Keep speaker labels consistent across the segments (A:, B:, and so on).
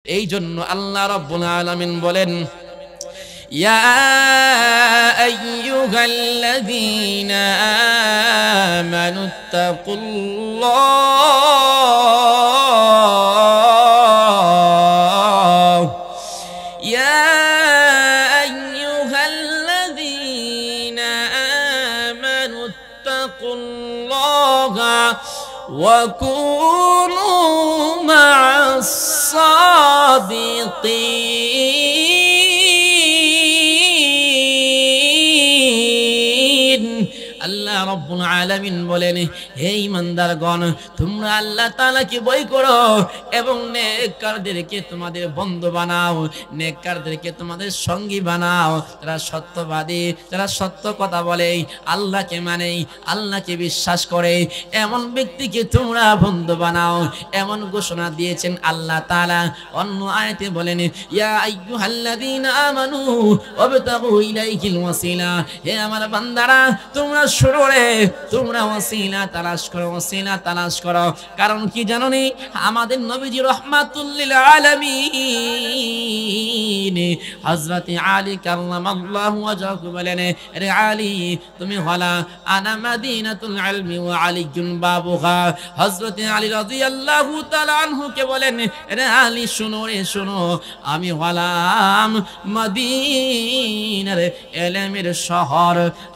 A: এই জন্য আল্লাহ রাব্বুল আলামিন বলেন, ইয়া আইয়ুহাল্লাযীনা আমানুত্তাকুল্লাহ, ইয়া আইয়ুহাল্লাযীনা আমানুত্তাকুল্লাহা ওয়া কুনু মা'আস সাদিকিন। আল্লাহ রাব্বুল আলামিন বলেন, হে ঈমানদারগণ, তোমরা আল্লাহ তাআলাকে ভয় করো এবং নেককারদেরকে তোমাদের বন্ধু বানাও, নেককারদেরকে তোমাদের সঙ্গী বানাও। যারা সত্যবাদী, যারা সত্য কথা বলে, আল্লাহকে মানে, আল্লাহকে বিশ্বাস করে, এমন ব্যক্তিকে তোমরা বন্ধু বানাও। এমন ঘোষণা দিয়েছেন আল্লাহ তাআলা। অন্য আয়াতে বলেন, ইয়া আইয়ুহাল্লাযীনা আমানু ওয়াবতাগু ইলাইহিল ওয়াসিলা। হে আমার বান্দারা, তোমরা শুনো রে, তোমরা ওয়াসিলা তালাশ করো, ওয়াসিলা তালাশ করো। কারণ কি জানো নি? আমাদের নবীজি রাহমাতুল লিল আলামিন হযরত আলী কাররামাল্লাহু ওয়াজহু বলেন, রে আলী, তুমি হলা আনা মাদিনাতুল ইলমি ওয়া আলিয়্যুন বাবুহা। হযরত আলী রাদিয়াল্লাহু তাআলা আনহু কে বলেন, রে আলী, শুনো রে, শুনো, আমি হলাম মদিনার ইলমের শহর,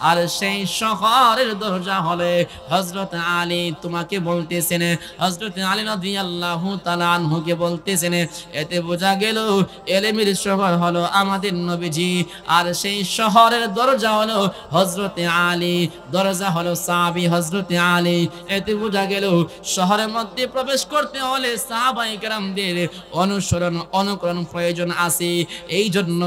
A: আর সেই শহরের দরজা হলে হযরত আলী। তোমাকে বলতেছেন, হযরত আলী রাদিয়াল্লাহু তাআলা আনহু কে বলতেছেন। এতে বোঝা গেল ইলমের শহর হলো আমাদের নবীজি, আর সেই শহরের দরজা হলো হযরত আলী, দরজা হলো সাহাবী হযরত আলী। এতে বোঝা গেল শহরের মধ্যে প্রবেশ করতে হলে সাহাবায়ে কেরামদের অনুসরণ, অনুকরণ প্রয়োজন আছে। এই জন্য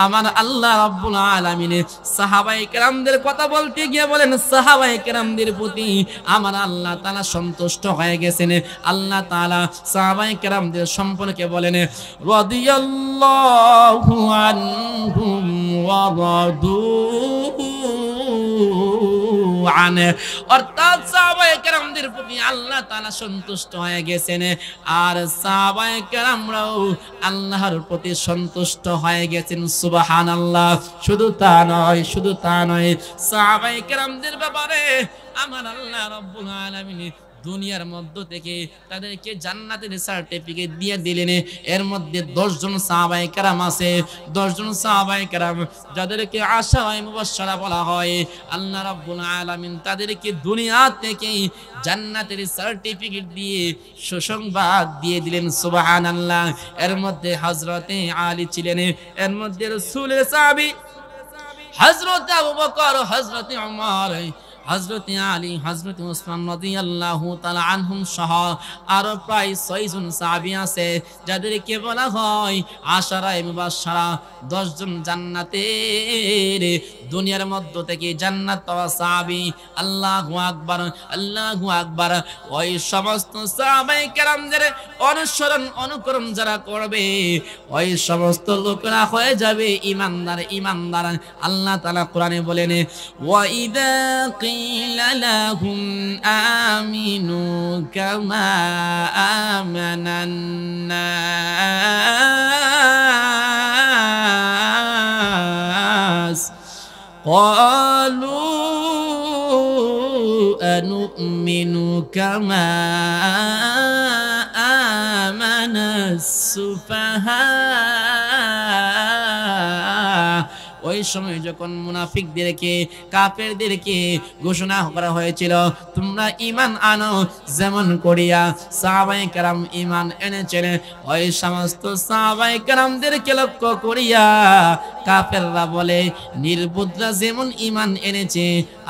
A: আমার আল্লাহ রাব্বুল আলামিন সাহাবায়ে কেরামদের কথা বলতে গিয়ে বলেন, সাহাবায়ে কেরামদের প্রতি আমার আল্লাহ তাআলা সন্তুষ্ট হয়ে গেছেন। আল্লাহ তাআলা সাহাবায়ে কেরামদের সম্পর্কে বলেন, রাদিয়াল্লাহু আনহুম ওয়া রাদু আন। অর্থাৎ সাহাবায়ে কেরামদের প্রতি আল্লাহ তাআলা সন্তুষ্ট হয়ে গেছেন, আর সাহাবায়ে কেরামরাও আল্লাহর প্রতি সন্তুষ্ট হয়ে গেছেন। সুবহানাল্লাহ। শুধু তা নয়, শুধু তা নয়, সাহাবায়ে কেরামদের ব্যাপারে আমার আল্লাহ রাব্বুল আলামিন দুনিয়ার মধ্য থেকে তাদেরকে জান্নাতের সার্টিফিকেট দিয়ে দিলেন। এর মধ্যে 10 জন সাহাবায়ে কেরাম আছে, 10 জন সাহাবায়ে কেরাম যাদেরকে আশায়ে মুবাশশারা বলা হয়। আল্লাহ রাব্বুল আলামিন তাদেরকে দুনিয়া থেকে জান্নাতের সার্টিফিকেট দিয়ে সুসংবাদ দিয়ে দিলেন। সুবহানাল্লাহ। এর মধ্যে হযরতে আলী ছিলেন, এর মধ্যে রাসূলের সাহাবী হযরত আবু বকর, হযরত ওমর, হযরত আলী, হযরত ওসমান রাদিয়াল্লাহু তাআলা আনহুম সহ আরো প্রায় 6 জন সাহাবী আছে, যাদেরকে বলা হয় আশারায়ে মুবাশশারা। 10 জন জান্নাতের, দুনিয়ার মধ্য থেকে জান্নাত পাওয়া সাহাবী। আল্লাহু আকবার, আল্লাহু আকবার। ওই সমস্ত সাহাবায়ে কেরামদের অনুসরণ, অনুকরণ যারা করবে, ওই সমস্ত লোকরা হয়ে যাবে ঈমানদার, ঈমানদার। আল্লাহ তাআলা কোরআনে বলেন, ওয়া ইযা قيل لهم آمنوا كما آمن الناس قالوا أنؤمن كما آمن السفهاء। ওই সময় যখন মুনাফিকদেরকে, কাফেরদেরকে ঘোষণা করা হয়েছিল, তোমরা ঈমান আনো যেমন করিয়া সাহাবায়ে কেরাম ঈমান এনেছিলেন, ওই সমস্ত সাহাবায়ে কেরামদেরকে লক্ষ্য করিয়া কাফেররা বলে, নির্বুদ্ধরা যেমন ঈমান এনেছে,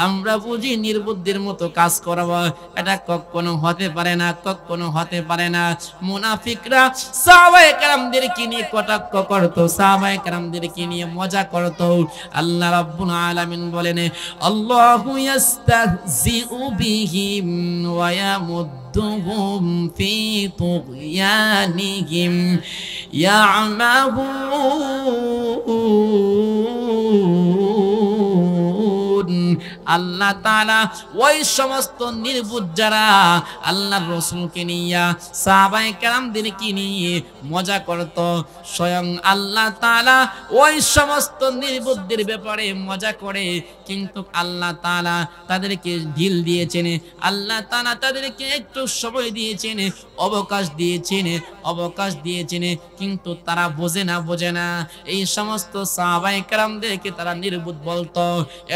A: আমরা বুঝি নির্বুদ্ধির মতো কাজ করব। এটা কখনো হতে পারে না, কখনো হতে পারে না। মুনাফিকরা সাহাবায়ে কেরামদেরকে নিয়ে কটাক্ষ করত, সাহাবায়ে কেরামদেরকে নিয়ে মজা করত। আল্লাহ রাব্বুল আলামিন বলেন, আল্লাহু ইস্তাহজিউ বিহিম ওয়া ইয়ামুদ্দুহুম ফি তুগয়ানিহিম ইয়ামাহুন। আল্লাহ তাআলা ওই সমস্ত নির্বুদ্ধ যারা আল্লাহর রাসূলকে নিয়ে সাহাবায়ে কেরামদেরকে নিয়ে মজা করত, স্বয়ং আল্লাহ তাআলা ওই সমস্ত নির্বুদ্ধের ব্যাপারে মজা করে, কিন্তু আল্লাহ তাআলা তাদেরকে ঢিল দিয়েছেন, আল্লাহ তাআলা তাদেরকে একটু সময় দিয়েছেন, অবকাশ দিয়েছেন, কিন্তু তারা বোঝে না। এই সমস্ত সাহাবায়ে কেরামদেরকে তারা নির্বুদ্ধ বলতো।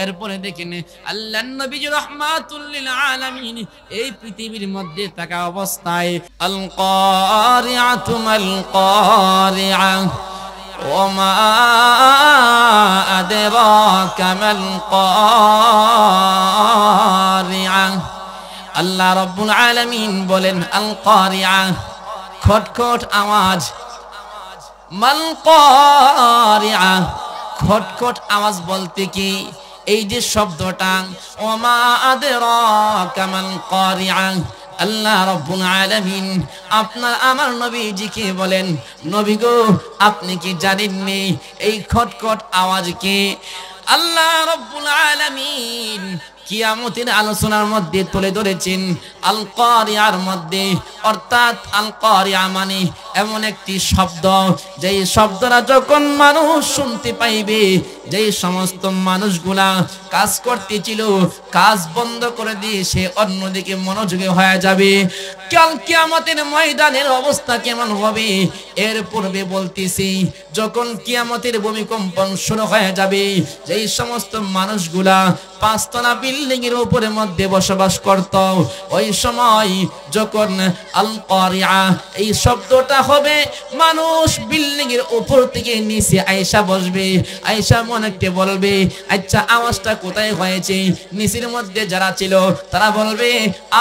A: এরপরে দেখেন আল্লাহর নবী রাহমাতুল লিল আলামিন এই পৃথিবীর মধ্যে থাকা অবস্থায় আল কারিআতু মাল কারিআ ওমা আদরাকা মাল কারিআ। আল্লাহ রাব্বুল আলামিন বলেন আল কারিআ, খটখট আওয়াজ, মাল কারিআ, খটখট আওয়াজ বলতে কি এই যে শব্দটা ওমা আদরাকা মাল কারিআ, আল্লাহ রাব্বুল আলামিন আপনার আমার নবীজিকে বলেন, নবী গো আপনি কি জানেননি এই খটখট আওয়াজ কি? আল্লাহ রাব্বুল আলামিন কিয়ামতের আলোচনার মধ্যে তুলে ধরেছেন আল কারিআর মধ্যে, অর্থাৎ আল কারিআ মানে এমন একটি শব্দ যেই শব্দটা যখন মানুষ শুনতে পাইবে, যেই সমস্ত মানুষগুলা কাজ করতেছিল কাজ বন্ধ করে দিয়ে সে অন্যদিকে মনোযোগী হয়ে যাবে। কাল কিয়ামতের ময়দানের অবস্থা কেমন হবে এর পূর্বে বলতেছি, যখন কিয়ামতের ভূমিকম্পন শুরু হয়ে যাবে, যেই সমস্ত মানুষগুলা পাঁচতলা বিল্ডিং এর উপরের মধ্যে বসবাস করত, ওই সময় যখন আল কারিআ এই শব্দটা হবে, মানুষ বিল্ডিং এর উপর থেকে নিচে আয়েশা বসবে, আয়েশা মনেকে বলবে আচ্ছা আওয়াজটা কোথায় হয়েছে? নিচের মধ্যে যারা ছিল তারা বলবে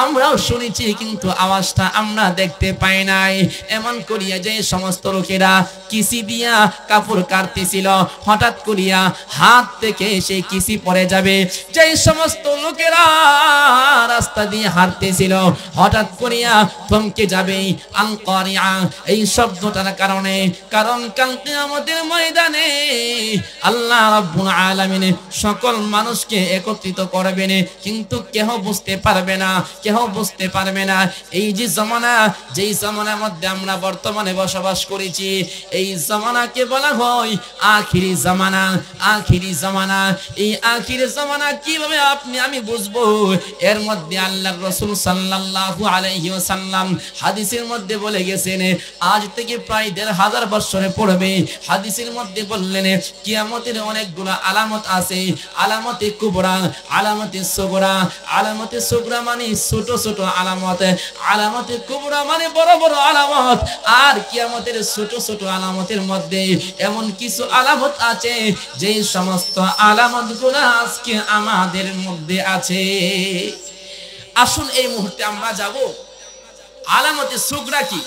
A: আমরাও শুনেছি কিন্তু আওয়াজটা আমরা দেখতে পাই নাই। এমন করিয়া যে সমস্ত লোকেরা কিসি দিয়া কাপড় কাটতেছিল, হঠাৎ করিয়া হাত থেকে সেই কিসি পড়ে যাবে। যেই সমস্ত লোকেরা রাস্তা দিয়ে হাঁটতেছিল হঠাৎ করিয়া থমকে যাবে আল কারিআ এই শব্দটার কারণে। কারণ কাল কিয়ামতের ময়দানে আল্লাহ রাব্বুল আলামিন সকল মানুষকে একত্রিত করবেন, কিন্তু কেহ বুঝতে পারবে না। এই যে জামানা, যেই জামানার মধ্যে আমরা বর্তমানে বসবাস করেছি, এই জামানাকে বলা হয় আখিরি জামানা। এই আখিরি জামানা কিভাবে আপনি আমি বুঝবো? এর মধ্যে আল্লাহর রাসূল সাল্লাল্লাহু আলাইহি ওয়াসাল্লাম হাদিসের মধ্যে বলে গেছেন, আজ থেকে প্রায় ১৫০০ বছরে পড়বে। হাদিসের মধ্যে বললেন কিয়ামতের অনেকগুলো আলামত আছে, আলামতে কুবরা, আলামতে সুগরা। আলামতে সুগরা মানে ছোট ছোট আলামত, আলামতে কুবরা মানে বড় বড় আলামত। আর কিয়ামতের ছোট ছোট আলামতের মধ্যে এমন কিছু আলামত আছে যে সমস্ত আলামতগুলো আজকে আমাদের মধ্যে আছে। আসুন এই মুহূর্তে আমরা যাব আলামতে সুগরা কি,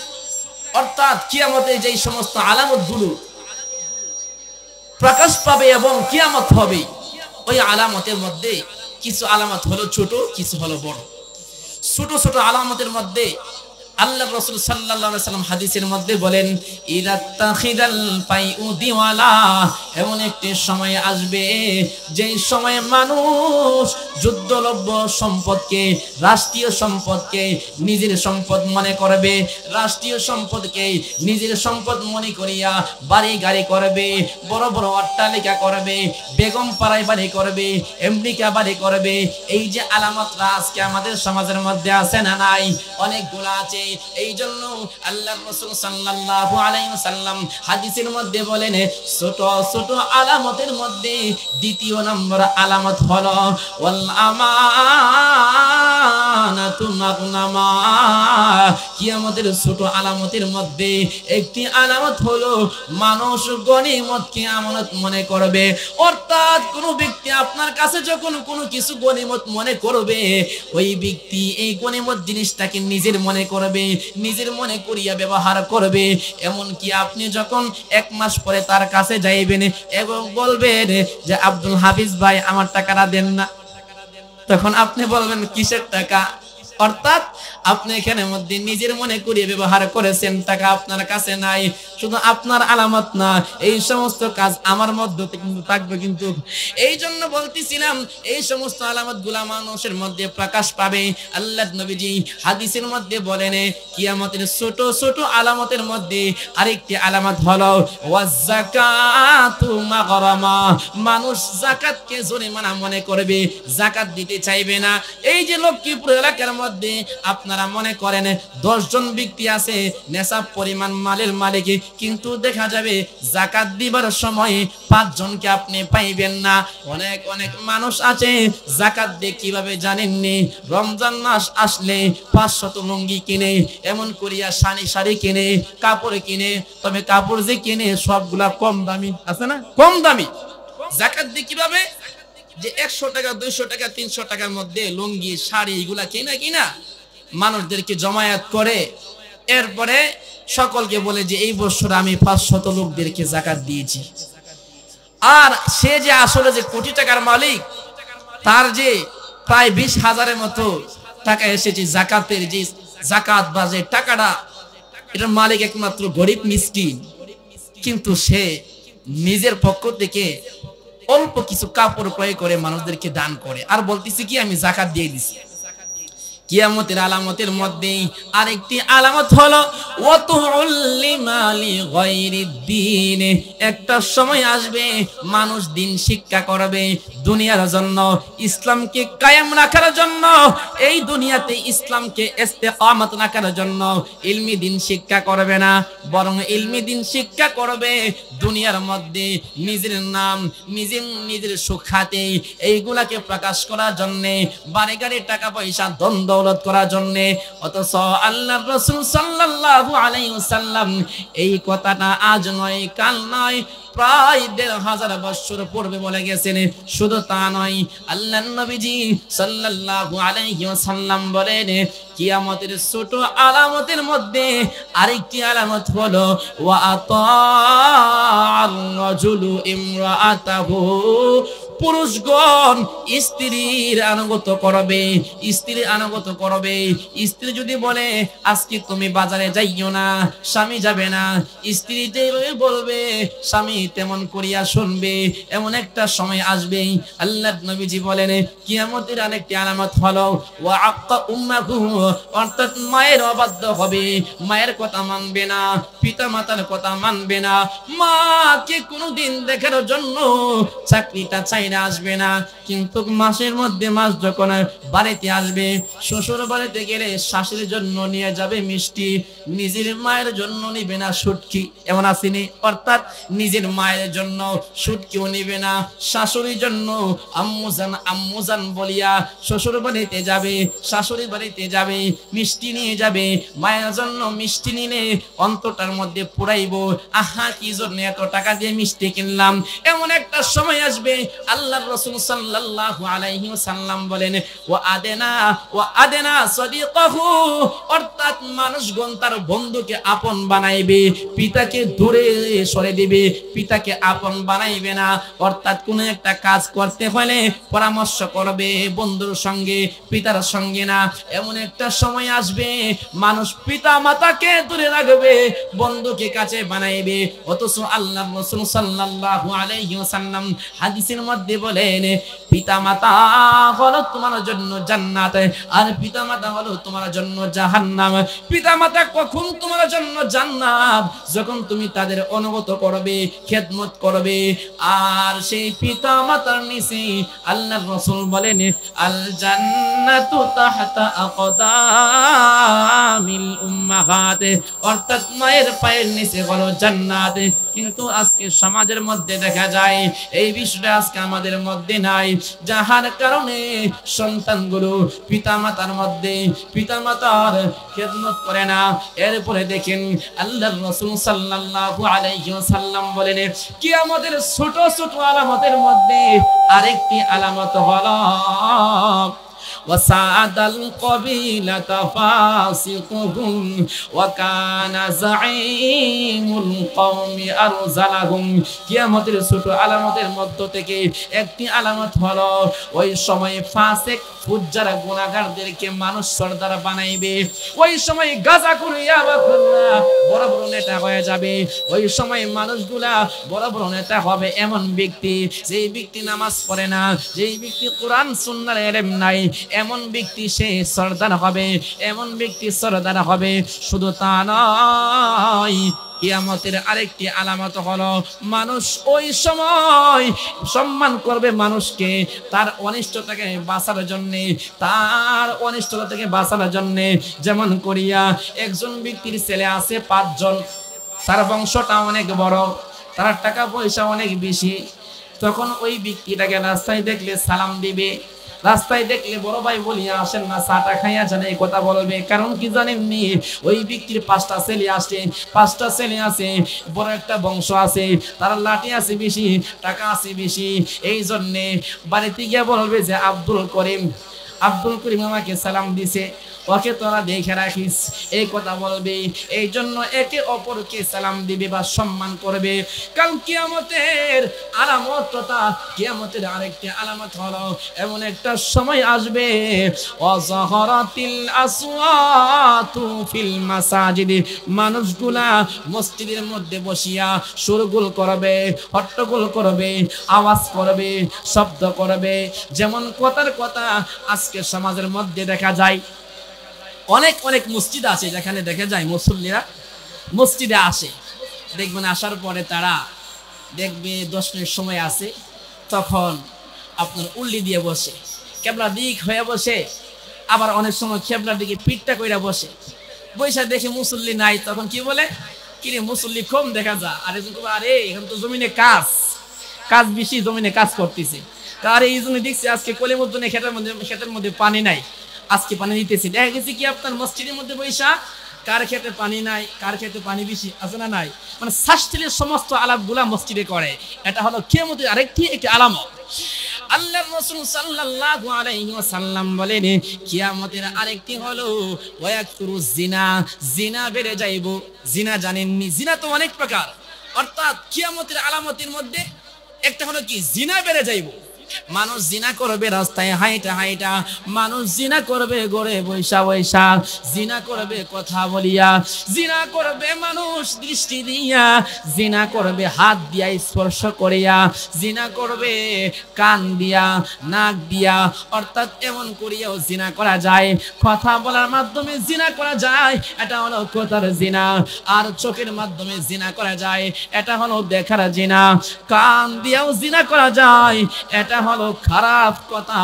A: অর্থাৎ কিয়ামতে যেই সমস্ত আলামতগুলো প্রকাশ পাবে এবং কিয়ামত হবে, ওই আলামতের মধ্যে কিছু আলামত হলো ছোট, কিছু হলো বড়। ছোট ছোট আলামতের মধ্যে আল্লাহর রাসূল সাল্লাল্লাহু আলাইহি সাল্লাম হাদিসের মধ্যে বলেন ইরাত্তাখিদাল ফাইউ দিওয়ালা, এমন একটি সময় আসবে যেই সময়ে মানুষ যুদ্ধলব্য সম্পদকে, রাষ্ট্রীয় সম্পদকে নিজের সম্পদ মনে করবে, রাষ্ট্রীয় সম্পদকে নিজের সম্পদ মনে করিয়া বাড়ি গাড়ি করবে, বড় বড় অট্টালিকা করবে, বেগম পাড়ায় বাড়ি করবে, আমেরিকা বাড়ি করবে। এই যে আলামতরা আজকে আমাদের সমাজের মধ্যে আছে না নাই? অনেকগুলো আছে। এই জন্য আল্লাহর রাসূল সাল্লাল্লাহু আলাইহি ওয়াসাল্লাম হাদিসের মধ্যে বলেন ছোট ছোট আলামতের মধ্যে দ্বিতীয় নম্বর আলামত হলো ওয়াল আমানাতু মাগনামা। কিয়ামতের ছোট আলামতের মধ্যে একটি আলামত হলো মানুষ গনিমতকে আমানত মনে করবে। অর্থাৎ কোন ব্যক্তি আপনার কাছে যখন কোনো কিছু গনিমত মনে করবে, ওই ব্যক্তি এই গনিমত জিনিসটাকে নিজের মনে করবে, নিজের মনে করিয়া ব্যবহার করবে। এমন কি আপনি যখন 1 মাস পরে তার কাছে যাইবেন এবং বলবেন যে আব্দুল হাফিজ ভাই আমার টাকাটা দেন না, তখন আপনি বলবেন কিসের টাকা? অর্থাৎ আপনি এখানে মধ্যে নিজের মনে করিয়ে ব্যবহার করেছেন, টাকা আপনার কাছে নাই, শুধু আপনার আলামত না, এই সমস্ত কাজ আমার মধ্যে কিন্তু থাকবে। কিন্তু এই জন্য বলতেছিলাম এই সমস্ত আলামত গুলা মানুষের মধ্যে প্রকাশ পাবে। আল্লাহ নবীজি হাদিসের মধ্যে বলেন কিয়ামতের ছোট ছোট আলামতের মধ্যে আরেকটি আলামত হলো ওয়াযাকাতু মাগরামা, মানুষ যাকাতকে জরিমানা মনে করবে, যাকাত দিতে চাইবে না। এই যে লক্ষ্মীপুর এলাকার মধ্যে আপনারা মনে করেন 10 জন ব্যক্তি আছে নেশাব পরিমাণ মালের মালিক, কিন্তু দেখা যাবে যাকাত দিবার সময় 5 জনকে আপনি পাইবেন না। অনেক অনেক মানুষ আছে যাকাত দিয়ে কিভাবে জানেননি, রমজান মাস আসলে 500 লুঙ্গি কিনে, এমন করিয়া শাড়ি কিনে, কাপড় কিনে, তবে কাপড় যে কিনে সবগুলা কম দামি, আছে না কম দামি। যাকাত দিয়ে কিভাবে যে 100 টাকা 200 টাকা 300 টাকার মধ্যে লুঙ্গি শাড়ি এগুলা কিনা মানুষদেরকে জমায়েত করে, এরপরে সকলকে বলে যে এই বছর আমি 500 লোকদেরকে যাকাত দিয়েছি। আর সে যে আসলে যে কোটি টাকার মালিক, তার যে প্রায় 20,000-এর মতো টাকা এসেছে যাকাতের, যে যাকাত বা যে টাকাটা, এটার মালিক একমাত্র গরিব মিসকিন। কিন্তু সে নিজের পক্ষ থেকে অল্প কিছু কাপড় ক্রয় করে মানুষদেরকে দান করে, আর বলতেছি কি আমি যাকাত দিয়ে দিছি। কিয়ামতের আলামতের মধ্যে আরেকটি আলামত হলো ওয়াতুল লিমালি গায়রিদ দ্বীন, একটা সময় আসবে মানুষ দিন শিক্ষা করবে দুনিয়ার জন্য, ইসলামকে কায়েম রাখার জন্য, এই দুনিয়াতে ইসলামকে ইস্তেকামত রাখার জন্য ইলমি দিন শিক্ষা করবে না, বরং ইলমি দিন শিক্ষা করবে দুনিয়ার মধ্যে নিজের নাম, নিজের সুখ্যাতি এইগুলাকে প্রকাশ করার জন্য, বাড়ি গাড়ি টাকা পয়সা ধন দৌলত করার জন্য। অথচ আল্লাহর রাসূল সাল্লাল্লাহু আলাইহি ওয়াসাল্লাম এই কথাটা আজ নয় কাল নয় প্রায় 1500 বছর পূর্বে বলে গেছেন। শুধু তা নয়, আল্লাহর নবীজি সাল্লাল্লাহু আলাইহি ওয়াসাল্লাম বলেন কিয়ামতের ছোট আলামতের মধ্যে আরেকটি আলামত হলো ওয়া আতা'আর রাজুলু ইমরাআতাহু, পুরুষগণ স্ত্রীর আনুগত্য করবে, স্ত্রী যদি বলে আজকে তুমি বাজারে যাইও না, স্বামী যাবে না, স্ত্রী যেভাবে বলবে স্বামী তেমন করিয়া শুনবে। এমন একটা সময় আসবে, আল্লাহর নবীজি বলেন কিয়ামতের আরেকটি আলামত হলো ওয়া আক্কা উম্মাহু, অর্থাৎ মায়ের অবাধ্য হবে, মায়ের কথা মানবে না, পিতা মাতার কথা মানবে না, মাকে কোনোদিন দেখার জন্য চাকরিটা চাই আসবে না। কিন্তু মাসের মধ্যে মাস যখন বাড়িতে আসবে, শ্বশুর বাড়িতে গেলে শাশুড়ির জন্য নিয়ে যাবে মিষ্টি, নিজের মায়ের জন্য নিবে না শুটকি, এমন আসেনি? অর্থাৎ নিজের মায়ের জন্য শুটকিও নিবে না, শাশুড়ির জন্য আম্মুজান বলিয়া শ্বশুর বাড়িতে যাবে, শাশুড়ি বাড়িতে যাবে, মিষ্টি নিয়ে যাবে। মায়ের জন্য মিষ্টি নিলে অন্তরটার মধ্যে পুরাইব, আহা কি জন্য এত টাকা দিয়ে মিষ্টি কিনলাম। এমন একটা সময় আসবে, আল্লাহর রাসূল সাল্লাল্লাহু আলাইহি ওয়াসাল্লাম বলেন ওয়া আদেনা সাদিকাহু, অর্থাৎ মানুষগণ তার বন্ধুকে আপন বানাইবে, পিতাকে দূরে সরে দিবে, পিতাকে আপন বানাইবে না। অর্থাৎ কোন একটা কাজ করতে হলে পরামর্শ করবে বন্ধুর সঙ্গে, পিতার সঙ্গে না। এমন একটা সময় আসবে মানুষ পিতা মাতাকে দূরে রাখবে, বন্ধুকে কাছে বানাইবে। অথচ আল্লাহর রাসূল সাল্লাল্লাহু আলাইহি ওয়াসাল্লাম হাদিসের মধ্যে বলেন পিতা মাতা হলো তোমার জন্য জান্নাত, আর পিতা মাতা হলো তোমার জন্য জাহান্নাম। পিতা মাতা কখন তোমার জন্য জান্নাত? যখন তুমি তাদের অনুগত করবে, খেদমত করবে। আর সেই পিতা মাতার নিচে আল্লাহর রাসূল বলেন আল জান্নাতু তাহতা আকদামিল উম্মাহাত, অর্থাৎ মায়ের পায়ের নিচে হলো জান্নাত। কিন্তু আজকে সমাজের মধ্যে দেখা যায় এই বিষয়টা আজকে আমাদের মধ্যে নাই, যাহার কারণে সন্তানগুলো পিতামাতার মধ্যে পিতামাতার খেদমত করে না। এরপরে দেখেন আল্লাহর রাসূল সাল্লাল্লাহু আলাইহি ওয়াসাল্লাম বলেন কিয়ামতের ছোট ছোট আলামতের মধ্যে আরেকটি আলামত হলো ওয়া সাদাল কবিলাতা ফাসিকুহুম ওয়া কানা যাঈমুল কওমি আরজালাহুম। কিয়ামতের ছোট আলামতের মধ্য থেকে একটি আলামত হলো ওই সময় ফাসিক ফুজ্জার গুনাহগারদেরকে মানুষ সরদার বানাইবে। ওই সময় গাঁজাখোর ইয়াবাখোররা বড় বড় নেতা হয়ে যাবে। ওই সময় মানুষগুলা বড় বড় নেতা হবে এমন ব্যক্তি, যেই ব্যক্তি নামাজ পড়ে না, যেই ব্যক্তি কোরআন সুন্নাহর ইলম নাই, এমন ব্যক্তি সে সরদার হবে, এমন ব্যক্তি সরদার হবে। শুধু তা নয়, কিয়ামতের আরেকটি আলামত হলো মানুষ ওই সময় সম্মান করবে মানুষকে তার অনিষ্টতা থেকে বাঁচানোর জন্য, তার অনিষ্টতা থেকে বাঁচানোর জন্য। যেমন করিয়া একজন ব্যক্তির ছেলে আছে 5 জন, তার বংশটা অনেক বড়, তার টাকা পয়সা অনেক বেশি। তখন ওই ব্যক্তিটাকে রাস্তায় দেখলে সালাম দিবে, রাস্তায় দেখলে বড় ভাই বলিয়া আসেন না, চাটা খাইয়া যান, এই কথা বলবে। কারণ কি জানেননি, ওই ব্যক্তির 5টা ছেলে আসে, 5টা ছেলে আছে, বড় একটা বংশ আছে, তার লাঠি আছে বেশি, টাকা আছে বেশি। এই জন্যে বাড়িতে গিয়ে বলবে যে আব্দুল করিম আমাকে সালাম দিছে, ওকে তোরা দেখে রাখিস, এই কথা বলবে। এই জন্য একে অপরকে সালাম দিবে বা সম্মান করবে। কারণ কিয়ামতের আলামত তথা কিয়ামতের আরেকটি আলামত হলো এমন একটা সময় আসবে ওয়াজাহারাতিল আসওয়াতু ফিল মাসাজিদ, মানুষগুলা মসজিদের মধ্যে বসিয়া শোরগোল করবে, হট্টগোল করবে, আওয়াজ করবে, শব্দ করবে। যেমন কথার কথা আজকে সমাজের মধ্যে দেখা যায়, অনেক অনেক মসজিদ আছে যেখানে দেখা যায় মুসল্লিরা মসজিদে আসে, দেখবেন আসার পরে তারা দেখবে 10 মিনিট সময় আছে, তখন আপনার উল্লি দিয়ে বসে, কেবলা দিক হয়ে বসে, আবার অনেক সময় কেবলার দিকে পিঠটা কইরা বসে। বৈশা দেখে মুসল্লি নাই, তখন কি বলে, কিরে মুসল্লি কম দেখা যা। আরে আরে এখন তো জমিনে কাজ বেশি, জমিনে কাজ করতেছে। আরে এই জন্য দেখছি আজকে কলিমুদ্দিনে ক্ষেতের মধ্যে পানি নাই, আজকে পানি দিতেছি। দেখা গেছে কি আপনার মসজিদের মধ্যে বৈশা কার ক্ষেতে পানি নাই, কার ক্ষেতে পানি বেশি আছে না নাই, মানে শাস্ত্রের সমস্ত আলাপগুলা মসজিদে করে। এটা হলো কিয়ামতের আরেকটি একটি আলামত। আল্লাহর রাসূল সাল্লাল্লাহু আলাইহি ওয়াসাল্লাম বলেন কিয়ামতের আরেকটি হলো ওয়ায়াকতুরুজ জিনা, জিনা বেড়ে যাইব। জিনা জানেননি, জিনা তো অনেক প্রকার, অর্থাৎ কিয়ামতের আলামতের মধ্যে একটা হলো কি, জিনা বেড়ে যাইব। মানুষ জিনা করবে রাস্তায় হাইটা হাইটা, মানুষ জিনা করবে গড়ে বৈশা বৈশা, জিনা করবে কথা বলিয়া, জিনা করবে মানুষ দৃষ্টি দিয়া, জিনা করবে হাত দিয়া স্পর্শ করিয়া, জিনা করবে কান দিয়া, নাক দিয়া, অর্থাৎ এমন করিয়াও জিনা করা যায়। কথা বলার মাধ্যমে জিনা করা যায়, এটা হলো কথার জিনা। আর চোখের মাধ্যমে জিনা করা যায়, এটা হলো দেখার জিনা। কান দিয়াও জিনা করা যায়, এটা হলো খারাপ কথা,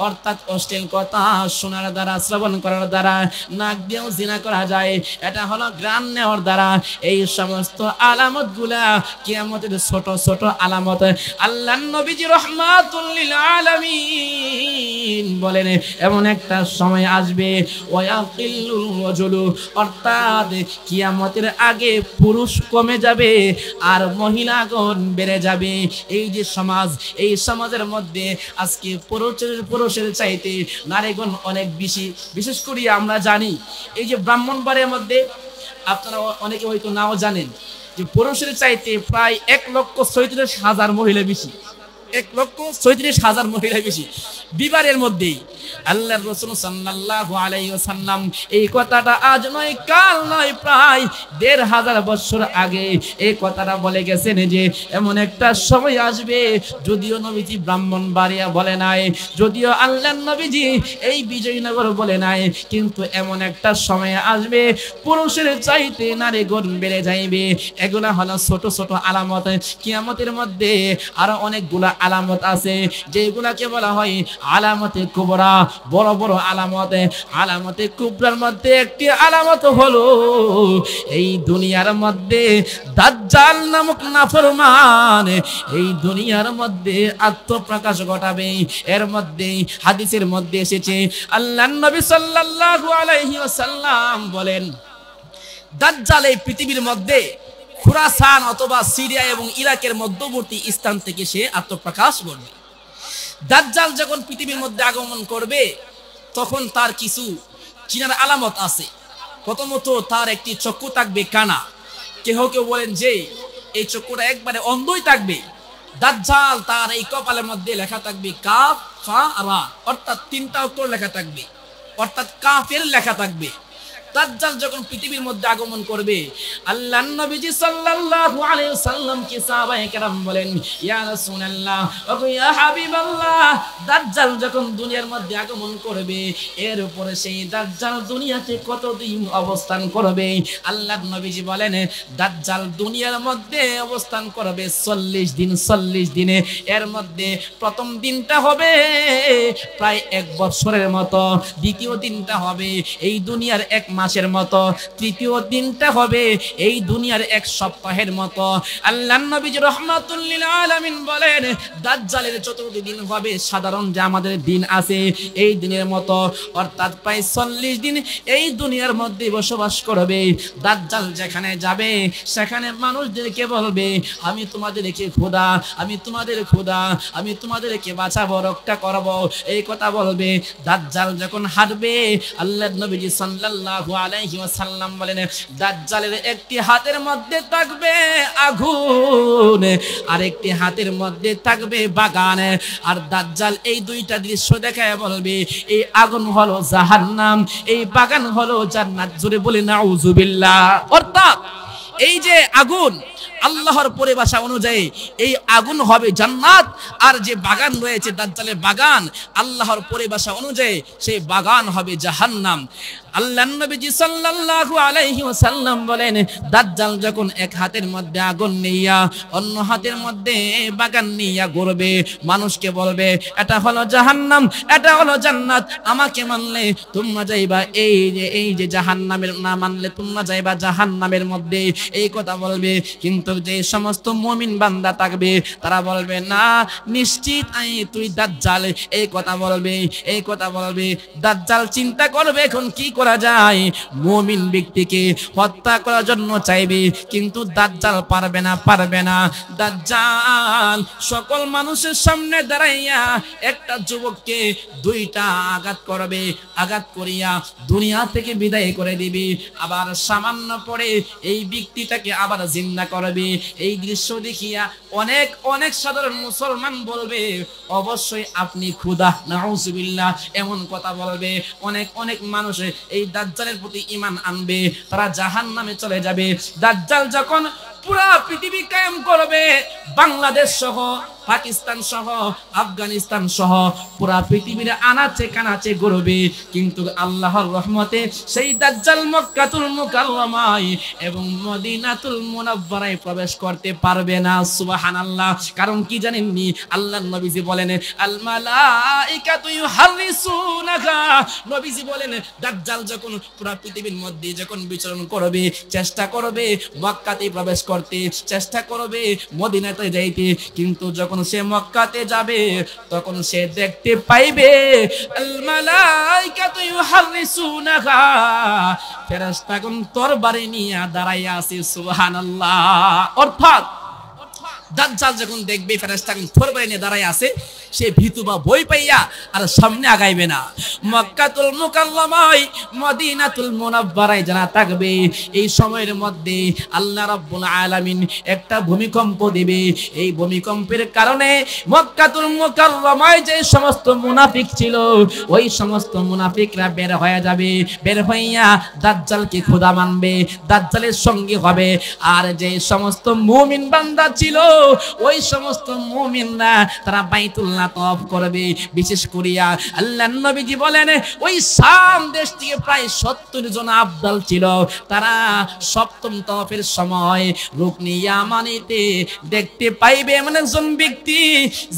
A: অর্থাৎ অশ্লীল কথা শোনার দ্বারা, শ্রবণ করার দ্বারা। নাক দিয়েও জিনা করা যায়, এটা হলো ঘ্রাণ নেওয়ার দ্বারা। এই সমস্ত আলামত গুলা কিয়ামতের ছোট ছোট আলামত। আল্লাহর নবীজি রাহমাতুল লিল আলামিন বলেন এমন একটা সময় আসবে ওয়াকিল্লুল রাজুলু, অর্থাৎ কিয়ামতের আগে পুরুষ কমে যাবে আর মহিলাগণ বেড়ে যাবে। এই যে সমাজ, এই সমাজের মধ্যে আজকে পুরুষের চাইতে নারীগণ অনেক বেশি। বিশেষ করে আমরা জানি এই যে ব্রাহ্মণবাড়িয়ার মধ্যে, আপনারা অনেকে হয়তো নাও জানেন যে পুরুষের চাইতে প্রায় 1,36,000 মহিলা বেশি, 1,36,000 মহিলা বেশি বিবারের মধ্যেই। আল্লাহর রাসূল সাল্লাল্লাহু আলাইহি ওয়াসাল্লাম এই কথাটা আজ নয় কাল নয়, প্রায় 1,500 বছর আগে এই কথাটা বলে গেছেন যে এমন একটা সময় আসবে, যদিও নবীজি ব্রাহ্মণবাড়িয়া বলে নাই, যদিও আল্লাহর নবীজি এই বিজয়নগর বলে নাই, কিন্তু এমন একটা সময় আসবে পুরুষের চাইতে নারীগণ বেড়ে যাইবে। এগুলা হলো ছোট ছোট আলামত। কিয়ামতের মধ্যে আরো অনেকগুলা আলামত আছে, যেগুলাকে বলা হয় আলামতে কুবরা, বড় বড় আলামত। আলামতে কুবরার মধ্যে একটি আলামত হলো এই দুনিয়ার মধ্যে দাজ্জাল নামক নাফরমান এই দুনিয়ার মধ্যে আত্মপ্রকাশ ঘটাবে। এর মধ্যে হাদিসের মধ্যে এসেছে, আল্লাহর নবী সাল্লাল্লাহু আলাইহি ওয়াসাল্লাম বলেন দাজ্জাল এই পৃথিবীর মধ্যে খুরাসান অথবা সিরিয়া এবং ইরাকের মধ্যবর্তী স্থান থেকে সে আত্মপ্রকাশ করবে। দাজ্জাল যখন পৃথিবীর মধ্যে আগমন করবে, তখন তার কিছু চিনার আলামত আছে। প্রথমত তার একটি চক্ষু থাকবে কানা, কেউ কেউ বলেন যে এই চক্ষুটা একবারে অন্ধই থাকবে। দাজ্জাল তার এই কপালের মধ্যে লেখা থাকবে কাফ ফা রা, অর্থাৎ 3টা অক্ষর লেখা থাকবে, অর্থাৎ কাফের লেখা থাকবে। দাজ্জাল যখন পৃথিবীর মধ্যে আগমন করবে, আল্লাহর নবীজি সাল্লাল্লাহু আলাইহি ওয়াসাল্লাম কে সাহাবায়ে কেরাম বলেন, ইয়া রাসূলুল্লাহ ওগো ইয়া হাবিবাল্লাহ, দাজ্জাল যখন দুনিয়ার মধ্যে আগমন করবে, এর উপরে সেই দাজ্জাল দুনিয়াতে কতদিন অবস্থান করবে? আল্লাহর নবীজি বলেন, দাজ্জাল দুনিয়ার মধ্যে অবস্থান করবে 40 দিন। 40 দিনে এর মধ্যে প্রথম দিনটা হবে প্রায় 1 বছরের মতো, দ্বিতীয় দিনটা হবে এই দুনিয়ার 1 মাসের মতো, তৃতীয় দিনটা হবে এই দুনিয়ার 1 সপ্তাহের মতো। আল্লাহর নবীজি রাহমাতুল লিল আলামিন বলেন, দাজ্জালের চতুর্থ দিন হবে সাধারণ যে আমাদের দিন আছে এই দিনের মতো, অর্থাৎ প্রায় 40 দিন এই দুনিয়ার মধ্যে বসবাস করবে। দাজ্জাল যেখানে যাবে সেখানে মানুষদেরকে বলবে, আমি তোমাদেরকে খোদা, আমি তোমাদের খোদা, আমি তোমাদেরকে বাঁচাবো, রক্ষা করব, এই কথা বলবে। দাজ্জাল যখন হাঁটবে, আল্লাহর নবীজি সাল্লাল্লাহু আলাইহি ওয়াসাল্লাম বলেন, দাজ্জালের একটি হাতের মধ্যে থাকবে আগুন আর একটি হাতের মধ্যে থাকবে বাগান। আর দাজ্জাল এই দুইটা দৃশ্য দেখায় বলবে, এই আগুন হলো জাহান্নাম, এই বাগান হলো জান্নাত। জোরে বলি নাউজুবিল্লাহ। অর্থাৎ এই যে আগুন, আল্লাহর পরিভাষা অনুযায়ী এই আগুন হবে জান্নাত, আর যে বাগান রয়েছে দাজ্জালের বাগান, আল্লাহর পরিভাষা অনুযায়ী সেই বাগান হবে জাহান্নাম। আল্লাহর নবীজি সাল্লাল্লাহু আলাইহি ওয়াসাল্লাম বলেন, দাজ্জাল যখন এক হাতের মধ্যে আগুন নিয়া অন্য হাতের মধ্যে বাগান নিয়া ঘুরবে, মানুষকে বলবে এটা হলো জাহান্নাম, এটা হলো জান্নাত, আমাকে মানলে তোমরা যাইবা এই যে জাহান্নামের, না মানলে তোমরা যাইবা জাহান্নামের মধ্যে, এই কথা বলবে। কিন্তু যে সমস্ত মুমিন বান্দা থাকবে তারা বলবে, না নিশ্চিত তুই দাজ্জাল, এই কথা বলবে, এই কথা বলবে। দাজ্জাল চিন্তা করবে এখন কি করা যায়, মুমিন ব্যক্তিকে হত্যা করার জন্য চাইবে, কিন্তু দাজ্জাল পারবে না, পারবে না। দাজ্জাল সকল মানুষের সামনে দাঁড়াইয়া একটা যুবককে 2টা আঘাত করবে, আঘাত করিয়া দুনিয়া থেকে বিদায় করে দিবে, আবার সামান্য পরে এই ব্যক্তিটাকে আবার জিন্দা করবে। এই দৃশ্য দেখিয়া অনেক অনেক সাধারণ মুসলমান বলবে, অবশ্যই আপনি খোদা, নাউজুবিল্লাহ, এমন কথা বলবে। অনেক অনেক মানুষ এই দাজ্জালের প্রতি ঈমান আনবে, তারা জাহান্নামে চলে যাবে। দাজ্জাল যখন পুরা পৃথিবী কায়েম করবে, বাংলাদেশ সহ, পাকিস্তান সহ, আফগানিস্তান সহ পুরা পৃথিবীর আনাচে কানাচে ঘুরবে, কিন্তু আল্লাহর রহমতে সেই দাজ্জাল মক্কাতুল মুকাররমায় এবং মদিনাতুল মুনাওয়ারায় প্রবেশ করতে পারবে না। সুবহানাল্লাহ। কারণ কি জানেননি? আল্লাহর নবীজি বলেন, আল মালাইকাতু ইউহাররিসুনাকা, নবীজি বলেন দাজ্জাল যখন পুরা পৃথিবীর মধ্যে যখন বিচরণ করবে, চেষ্টা করবে মক্কাতে প্রবেশ করতে, চেষ্টা করবে মদিনাতে যাইতে, কিন্তু যখন সে মক্কাতে যাবে তখন সে দেখতে পাইবে আল মালাইকাতু ইউহাররিসুনাহা, ফেরেশতাগণ তরবারি নিয়ে দাঁড়াইয়া আছে। সুবহানাল্লাহ। অর্থাৎ দাজ্জাল যখন দেখবে ফেরেশতাগণ তরবারি নিয়ে দাঁড়াইয়া আছে, সে ভীতু বা ভয় পাইয়া আর সামনে আগাইবে না। মক্কাতুল মুকাররমায়, মদিনাতুল মুনাওয়ারায় যারা থাকবে, এই সময়ের মধ্যে আল্লাহ রাব্বুল আলামিন একটা ভূমিকম্প দিবে। এই ভূমিকম্পের কারণে মক্কাতুল মুকাররমায় যে সমস্ত মুনাফিক ছিল, ওই সমস্ত মুনাফিকরা বের হয়ে যাবে, বের হইয়া দাজ্জালকে খোদা মানবে, দাজ্জালের সঙ্গী হবে। আর যে সমস্ত মুমিন বান্দা ছিল, ওই সমস্ত মুমিনরা তারা বাইতুল্লাহ তওয়াফ করবে। বিশেষ করিয়া আল্লাহর নবীজি বলেন, ওই শাম দেশ থেকে প্রায় 70 জন আবদাল ছিল, তারা সপ্তম তওয়াফের সময় রুকনি ইয়ামানিতে দেখতে পাইবে এমন একজন ব্যক্তি,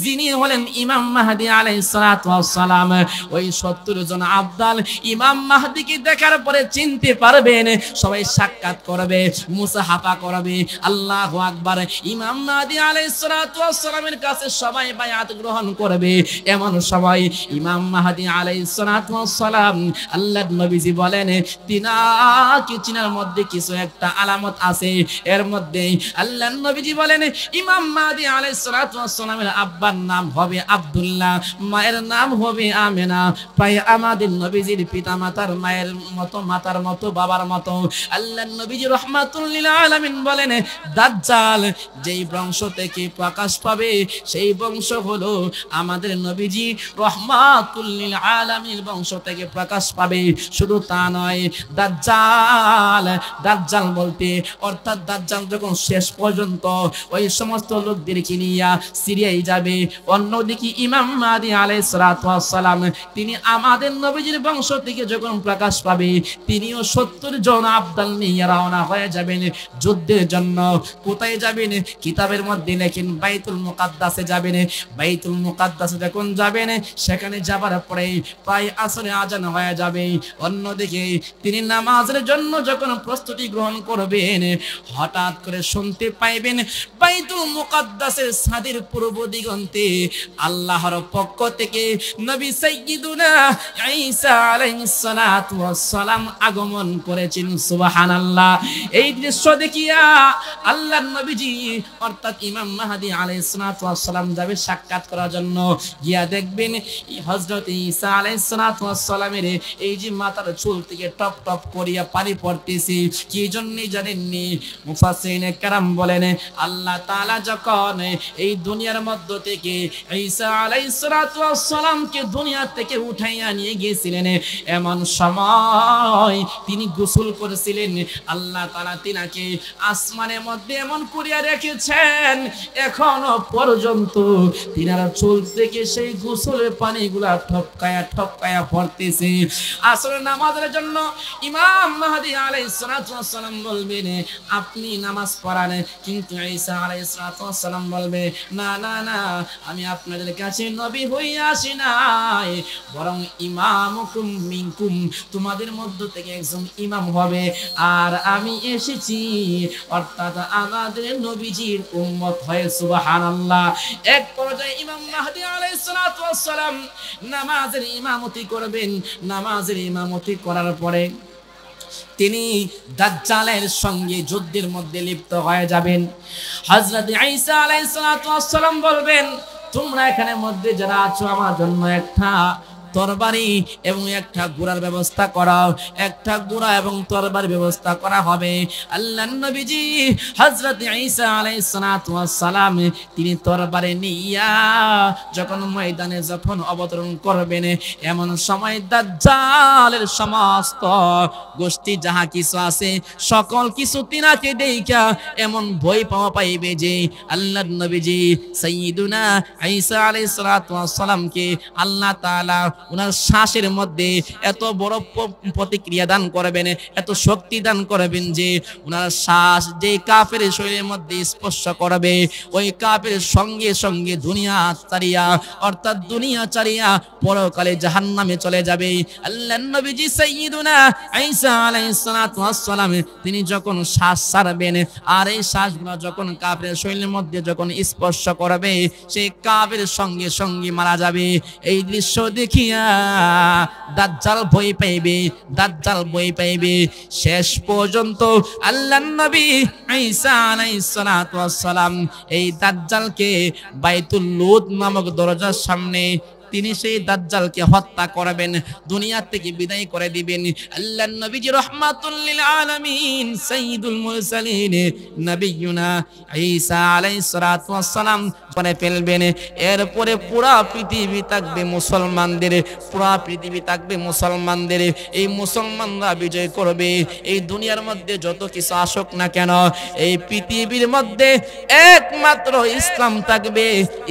A: যিনি হলেন ইমাম মাহদী আলাইহিস সালাতু ওয়াস সালাম। ওই 70 জন আবদাল ইমাম মাহদীকে দেখার পরে চিনতে পারবেন, সবাই সাক্ষাৎ করবে, মুসাহাফা করবে। আল্লাহু আকবার। ইমাম মাহদী আলাইহিস সালাতু ওয়াস সালামের কাছে সবাই বায়াত গ্রহণ করবে। এমন সময় ইমাম মাহদী আলাইহিস সালাতু ওয়াস সালাম আল্লাহর নবীজি বলেন তিনাকে চিনার মধ্যে কিছু একটা আলামত আছে। এর মধ্যে আল্লাহর নবীজি বলেন ইমাম মাহদী আলাইহিস সালাতু ওয়াস সালামের আব্বার নাম হবে আব্দুল্লাহ, মায়ের নাম হবে আমেনা। প্রায় আমাদের নবীজির পিতামাতার মায়ের মতো, মাতার মতো, বাবার মতো। আল্লাহর নবীজি রাহমাতুল লিল আলামিন বলেন দাজ্জাল যেই বংশ থেকে প্রকাশ পাবে সেই বংশ হলো আমাদের নবীজি রাহমাতুল লিল আলামিনের বংশ থেকে প্রকাশ পাবে। শুধু তা নয়, দাজ্জাল বলতে অর্থাৎ দাজ্জাল যখন শেষ পর্যন্ত ওই সমস্ত লোকদেরকে নিয়ে সিরিয়ায় যাবে। অন্যদিকে ইমাম মাহদী আলাইহিস সালাতু ওয়াস সালাম তিনি আমাদের নবীজির বংশ থেকে যখন প্রকাশ পাবে তিনিও 70 জন আবদাল নিয়ে রওনা হয়ে যাবেন যুদ্ধের জন্য। কোথায় যাবেন? কিতাবের মধ্যে লেখেন বাইতুল মুকাদ্দাসে যাবেন। বাইতুল মুকাদ্দাসে যখন যাবেন সেখানে যাবার পরে প্রায় আসরে আজান হয়ে যাবে। অন্যদিকে তিনি নামাজের জন্য যখন প্রস্তুতি গ্রহণ করবেন হঠাৎ করে শুনতে পাইবেন বাইতুল মুকাদ্দাসের ছাদের পূর্ব দিগন্তে আল্লাহর পক্ষ থেকে নবী সাইয়্যিদুনা ঈসা আলাইহিস সালাতু ওয়াস সালাম আগমন করেছেন। সুবহানাল্লাহ। এই দৃশ্য দেখিয়া আল্লাহর নবীজি অর্থাৎ ইমাম মাহদী আলাইহিস সালাতু ওয়াস সালাম যাবে সাক্ষাৎ করার জন্য। গিয়া দেখবেন হযরত ঈসা আলাইহিস সালাতু ওয়াস সালামের এই যে মাথার চুল থেকে টপ টপ করিয়া পানি পড়তেছে, কি জন্য জানেননি? মুফাসসিরিনে কেরাম বলেন আল্লাহ তাআলা যখন এই দুনিয়ার মধ্য থেকে ঈসা আলাইহিস সালাতু ওয়াস সালামকে দুনিয়া থেকে উঠাইয়া নিয়ে গিয়েছিলেন এমন সময় তিনি গোসল করেছিলেন। আল্লাহ তাআলা তিনাকে আসমানের মধ্যে এমন করিয়া রেখেছেন এখনো পর্যন্ত তিনার চুল থেকে সেই গোসলের পানিগুলা ঠপকায়া ঠপকায়া পড়তেছে। আসরের নামাজের জন্য ইমাম মাহদী আলাইহিস সালাতু ওয়াস সালাম বলবেন আপনি নামাজ পড়ান, কিন্তু ঈসা আলাইহিস সালাতু ওয়াস সালাম বলবে না না না, আমি আপনাদের কাছে নবী হইয়া আসি নাই, বরং ইমামুকুম মিনকুম, তোমাদের মধ্য থেকে একজন ইমাম হবে আর আমি এসেছি অর্থাৎ আমাদের নবীজির উম্মত হয়ে। সুবহানাল্লাহ। এক পর্যায়ে ইমাম মাহদী আলাইহিস সালাতু ওয়াস সালাম নামাজের ইমামতি করবেন। নামাজের ইমামতি করার পরে তিনি দাজ্জালের সঙ্গে যুদ্ধের মধ্যে লিপ্ত হয়ে যাবেন। হযরত ঈসা আলাইহিস সালাতু ওয়াস সালাম বলবেন তোমরা এখানে মধ্যে যারা আছো আমার জন্য একটা তরবারি এবং একটা ঘোড়ার ব্যবস্থা করাও। একটা ঘোড়া এবং তরবারির ব্যবস্থা করা হবে। আল্লাহর নবীজি হযরত ঈসা আলাইহিস সালাতু ওয়াস সালাম তিনি তরবারি নিয়া যখন ময়দানে যখন অবতরণ করবেন এমন সময় দাজ্জালের সমস্ত গোষ্ঠী যাহা কিছু আছে সকল কিছু তিনাকে দেখা এমন ভয় পাওয়া পাইবে যে আল্লাহর নবীজি সাইয়্যিদুনা ঈসা আলাইহিস সালাতু ওয়াস সালামকে আল্লাহ তাআলা উনার শ্বাসের মধ্যে এত বড় প্রতিক্রিয়া দান করবেন, এত শক্তি দান করবেন যে উনার শ্বাস যে কাফের শরীরের মধ্যে স্পর্শ করবে ওই কাফের সঙ্গে সঙ্গে দুনিয়া ছাড়িয়া অর্থাৎ দুনিয়া ছাড়িয়া পরকালে জাহান্নামে চলে যাবে। আল্লাহর নবীজি সাইয়্যিদুনা ঈসা আলাইহিস সালাতু ওয়াস সালাম তিনি যখন শ্বাস ছাড়বেন আর এই শ্বাসগুলো যখন কাফের শরীরের মধ্যে যখন স্পর্শ করবে সেই কাফের সঙ্গে সঙ্গে মারা যাবে। এই দৃশ্য দেখিয়া দাজ্জাল ভয় পাইবে, দাজ্জাল ভয় পাইবে। শেষ পর্যন্ত আল্লাহর নবী ঈসা আলাইহিস সালাতু ওয়াস সালাম এই দাজ্জালকে বাইতুল লুদ নামক দরজার সামনে তিনি সেই দাজ্জালকে হত্যা করবেন, দুনিয়া থেকে বিদায় করে দিবেন। আল্লাহর নবীজি রাহমাতুল লিল আলামিন সাইয়্যিদুল মুরসালিন নবিয়ুনা ঈসা আলাইহিস সালাতু ওয়াস সালাম করে ফেলবেন। এরপরে পুরা পৃথিবী থাকবে মুসলমানদের, পুরা পৃথিবী থাকবে মুসলমানদের। এই মুসলমানরা বিজয় করবে। এই দুনিয়ার মধ্যে যত কিছু আসুক না কেন এই পৃথিবীর মধ্যে একমাত্র ইসলাম থাকবে,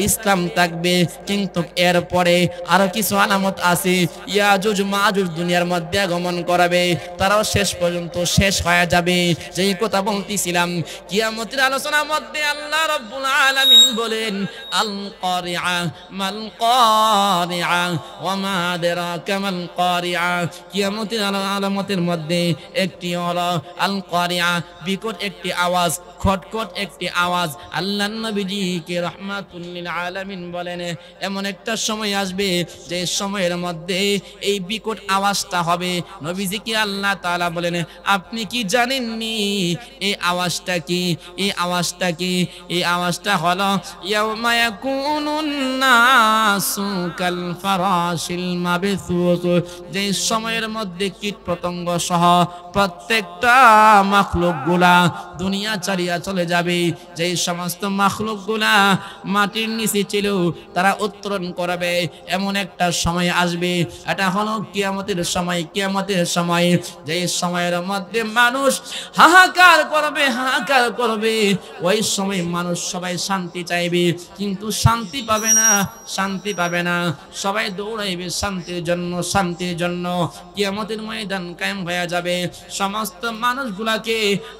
A: ইসলাম থাকবে। কিন্তু এরপরে আরো কিছু আলামত আছে। ইয়াজুজ মাজুজ দুনিয়ার মধ্যে আগমন করবে, তারাও শেষ পর্যন্ত শেষ হয়ে যাবে। যেই কথা বলতেছিলাম কিয়ামতের আলোচনার মধ্যে আল্লাহ রাব্বুল আলামিন বলেন আল কারিআ মাল কারিআ ওয়া মা আদরাকা মাল কারিআ। কিয়ামতের আলামতের মধ্যে একটি হলো আল কারিআ, বিকট একটি আওয়াজ। খটখট একটি আওয়াজ। আল্লাহর নবীজিকে রাহমাতুল লিল আলামিন বলেন, এমন একটা সময় আসবে যে সময়ের মধ্যে এই বিকট আওয়াজটা হবে। নবীজিকে আল্লাহ তাআলা বলেন, আপনি কি জানেননি এই আওয়াজটা কি? এই আওয়াজটা কি? এই আওয়াজটা হলো ইয়াউমা ইয়াকুনুন নাসু কাল ফারাশিল মাবসুস, যে সময়ের মধ্যে কীট পতঙ্গ সহ প্রত্যেকটা মাখলুকগুলা দুনিয়া ছাড়িয়া চলে যাবে। যে সমস্ত মাখলুকগুলা মাটির নিচে ছিল তারা উত্তরণ করবে। এমন একটা সময় আসবে, এটা হলো কিয়ামতের সময়। কিয়ামতের সময়, যে সময়ের মধ্যে মানুষ হাহাকার করবে, হাহাকার করবে। ওই সময় মানুষ সবাই শান্তি চাইবে, কিন্তু শান্তি পাবে না, শান্তি পাবে না। সবাই দৌড়াইবে শান্তির জন্য, শান্তির জন্য। কিয়ামতের ময়দান কায়েম হয়ে যাবে। সমস্ত মানুষগুলাকে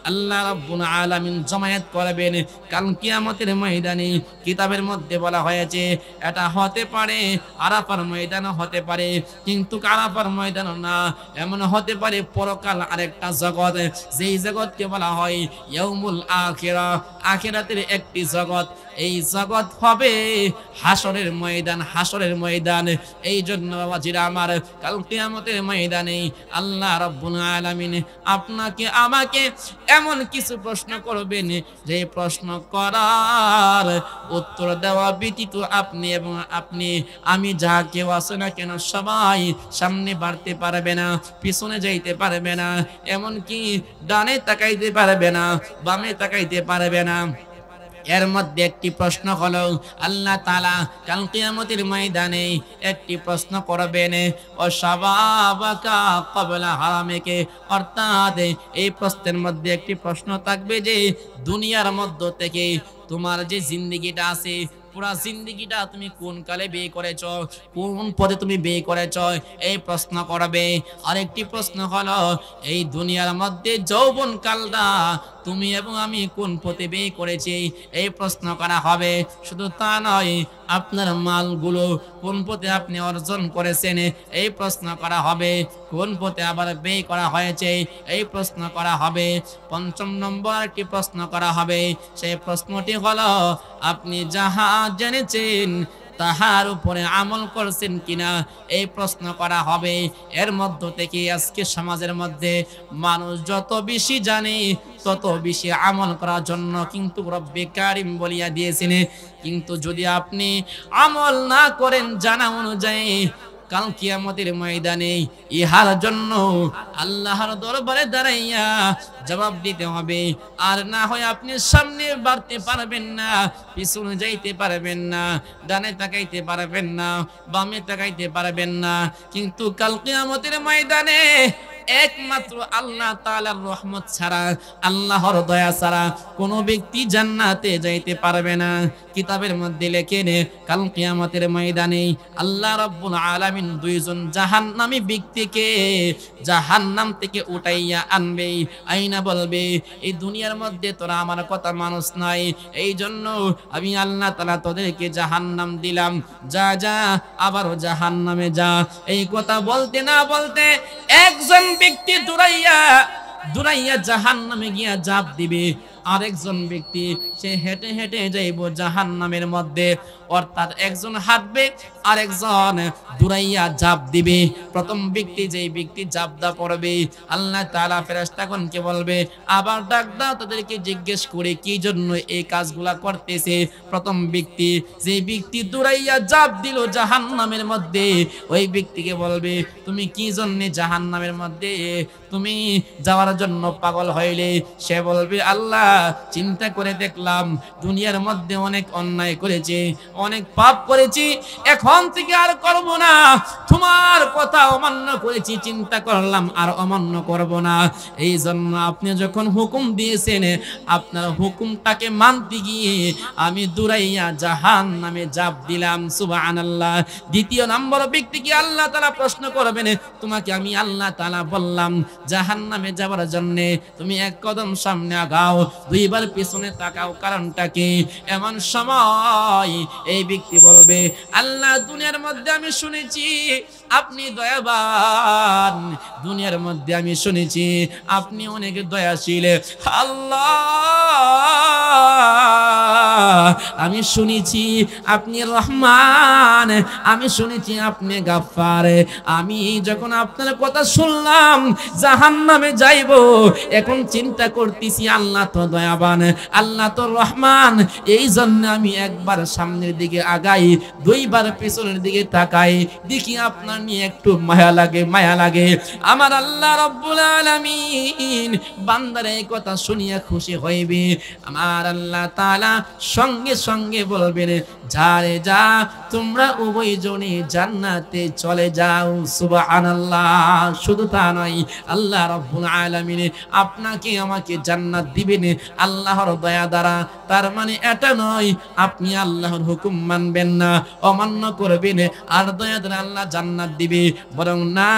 A: আল্লাহ রাব্বুল আলামিন জমায়েত করবেন কাল কিয়ামতের ময়দানে। কিতাবের মধ্যে বলা হয়েছে এটা হতে পারে আরাফার ময়দান, হতে পারে কিন্তু আরাফার ময়দান না। এমন হতে পারে পরকাল আরেকটা জগৎ, যেই জগৎকে বলা হয় ইয়াউমুল আখিরা, আখিরাতের একটি জগৎ। এই জগৎ হবে হাসরের ময়দান, হাসরের ময়দান। এই জন্য বাবাজিরা আমার, কাল কিয়ামতের ময়দানে আল্লাহ রাব্বুল আলামিন আপনাকে আমাকে এমন কিছু প্রশ্ন করবেন, যে প্রশ্ন করার উত্তর দেওয়া ব্যতীত আপনি এবং আমি যা কেউ আছে না কেন সবাই সামনে বাড়তে পারবে না, পিছনে যাইতে পারবে না, এমনকি ডানে তাকাইতে পারবে না, বামে তাকাইতে পারবে না। এর মধ্যে একটি প্রশ্ন হলো আল্লাহ তাআলা কাল কিয়ামতের ময়দানে একটি প্রশ্ন করবেন, ও শাবাবাকা ক্বাবলা হারামিকে, অর্থাৎ এই প্রশ্নের মধ্যে একটি প্রশ্ন থাকবে যে দুনিয়ার মধ্য থেকে তোমার যে জিন্দেগিটা আছে, পুরা জিন্দেগিটা তুমি কোন কালে বিয়ে করেছ, কোন পদে তুমি বিয়ে করেছ, এই প্রশ্ন করবে। আরেকটি প্রশ্ন হলো এই দুনিয়ার মধ্যে যৌবন কালটা তুমি এবং আমি কোন পথে বিয়ে করেছি, এই প্রশ্ন করা হবে। শুধু তা নয়, আপনার মালগুলো কোন পথে আপনি অর্জন করেছেন, এই প্রশ্ন করা হবে। কোন পথে আবার ব্যয় করা হয়েছে, এই প্রশ্ন করা হবে। পঞ্চম নম্বর একটি প্রশ্ন করা হবে, সেই প্রশ্নটি হলো আপনি যাহা জেনেছেন তাহার উপরে আমল করছেন কিনা, এই প্রশ্ন করা হবে। এর মধ্য থেকে আজকে সমাজের মধ্যে মানুষ যত বেশি জানে তত বেশি আমল করার জন্য কিন্তু রব্বে কারিম বলিয়া দিয়েছেন। কিন্তু যদি আপনি আমল না করেন জানা অনুযায়ী, কাল কিয়ামতের ময়দানে ইহার জন্য আল্লাহর দরবারে দাঁড়াইয়া জবাব দিতে হবে। আর না হয় আপনি সামনে বাড়তে পারবেন না, পিছনে যাইতে পারবেন না, ডানে তাকাইতে পারবেন না, বামে তাকাইতে পারবেন না। কিন্তু কাল কিয়ামতের ময়দানে একমাত্র আল্লাহ তাআলার রহমত ছাড়া, আল্লাহর দয়া ছাড়া কোন ব্যক্তি জান্নাতে যাইতে পারবে না। কিতাবের মধ্যে লেখেন কাল কিয়ামতের ময়দানে আল্লাহ রাব্বুল আলামিন দুইজন জাহান্নামী ব্যক্তিকে জাহান্নাম থেকে উঠাইয়া আনবে। আইনা বলবে, এই দুনিয়ার মধ্যে তোরা আমার কথা মানুষ নাই, এই জন্য আমি আল্লাহ তাআলা তোদেরকে জাহান্নাম দিলাম, যা যা আবারও জাহান্নামে যা। এই কথা বলতে না বলতে একজন ব্যক্তি দৌড়াইয়া জাহান্নামে গিয়া ঝাঁপ দিবে। আরেকজন ব্যক্তি সে হেঁটে হেঁটে যাইব জাহান্নামের মধ্যে। অর্থাৎ একজন হাঁটবে, আরেকজন দৌড়াইয়া ঝাঁপ দিবে। প্রথম ব্যক্তি যেই ব্যক্তি ঝাঁপ দা পড়বে, আল্লাহ তাআলা ফেরেশতাগণকে বলবে আবার ডাক দাও, তাদেরকে জিজ্ঞেস করে কি জন্য এই কাজগুলা করতেছে। প্রথম ব্যক্তি যেই ব্যক্তি দৌড়াইয়া ঝাঁপ দিল জাহান্নামের মধ্যে, ওই ব্যক্তিকে বলবে তুমি কি জন্য জাহান্নামের মধ্যে তুমি যাওয়ার জন্য পাগল হইলে? সে বলবে আল্লাহ চিন্তা করে দেখলাম দুনিয়ার মধ্যে অনেক অন্যায় করেছে, অনেক পাপ করেছি, এখন থেকে আর করব না। তোমার কথা অমান্য করেছি, চিন্তা করলাম আর অমান্য করব না। এই জন্য আপনি যখন হুকুম দিয়েছেন, আপনার হুকুমটাকে মানতে গিয়ে আমি দৌড়াইয়া জাহান্নামে ঝাঁপ দিলাম। সুবহানাল্লাহ। দ্বিতীয় নম্বর ব্যক্তিকে আল্লাহ তাআলা প্রশ্ন করবেন, তোমাকে আমি আল্লাহ তাআলা বললাম জাহান্নামে যাবার জন্য তুমি এক কদম সামনে আগাও, দুইবার পিছনে তাকাও, কারণটা কি? এমন সময় এই ব্যক্তি বলবে, আল্লাহ দুনিয়ার মধ্যে আমি শুনেছি আপনি দয়াবান, দুনিয়ার মধ্যে আমি শুনেছি আপনি অনেক দয়াশীল। আল্লাহ আমি শুনেছি আপনি রহমান, আমি শুনেছি আপনি গাফফার। আমি যখন আপনার কথা শুনলাম জাহান্নামে যাইব, এখন চিন্তা করতেছি আল্লাহ তো দয়াবান, আল্লাহ তো রহমান, এই জন্য আমি একবার সামনের দিকে আগাই, দুইবার পেছনের দিকে তাকাই, দেখি আপনার নিয়ে একটু মায়া লাগে, মায়া লাগে। আমার আল্লাহ রাব্বুল আলামিন বান্দার এই কথা শুনিয়া খুশি হইবে। আমার আল্লাহ তাআলা সঙ্গে সঙ্গে বলবেন, যা রে যা, তোমরা উভয়জনে জান্নাতে চলে যাও। সুবহানাল্লাহ। শুধু তা নয়, আল্লাহ রাব্বুল আলামিন আপনাকে আমাকে জান্নাত দিবেন আল্লাহর দয়া দ্বারা। তার মানে এটা নয় আপনি আল্লাহর হুকুম মানবেন না, অমান্য করবেন আর দয়া দ্বারা আল্লাহ জান্নাত দিবে, বরং না,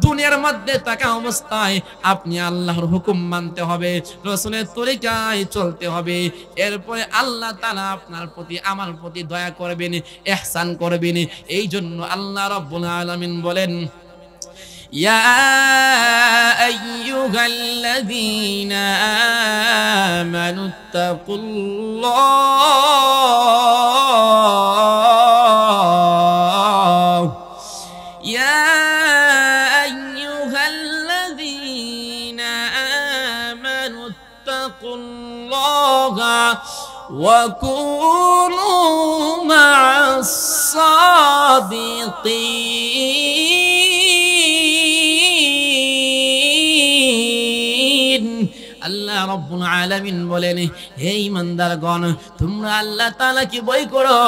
A: দুনিয়ার মধ্যে থাকা অবস্থায় আপনি আল্লাহর হুকুম মানতে হবে, রাসূলের তরিকায় চলতে হবে। এরপরে আল্লাহ তাআলা আপনার প্রতি, আমার প্রতি দয়া করবেন, ইহসান করবেন। এই জন্য আল্লাহ রাব্বুল আলামিন বলেন, ইয়া আইয়ুহাল্লাযীনা আমানুত্তাকুল্লাহ, ইয়া আইয়ুহাল্লাযীনা আমানুত্তাকুল্লাহ ওয়া কুনু মা'আস সাদিকিন। আল্লাহ রাব্বুল আলামিন বলেন, হে ঈমানদারগণ, তোমরা আল্লাহ তাআলাকে ভয় করো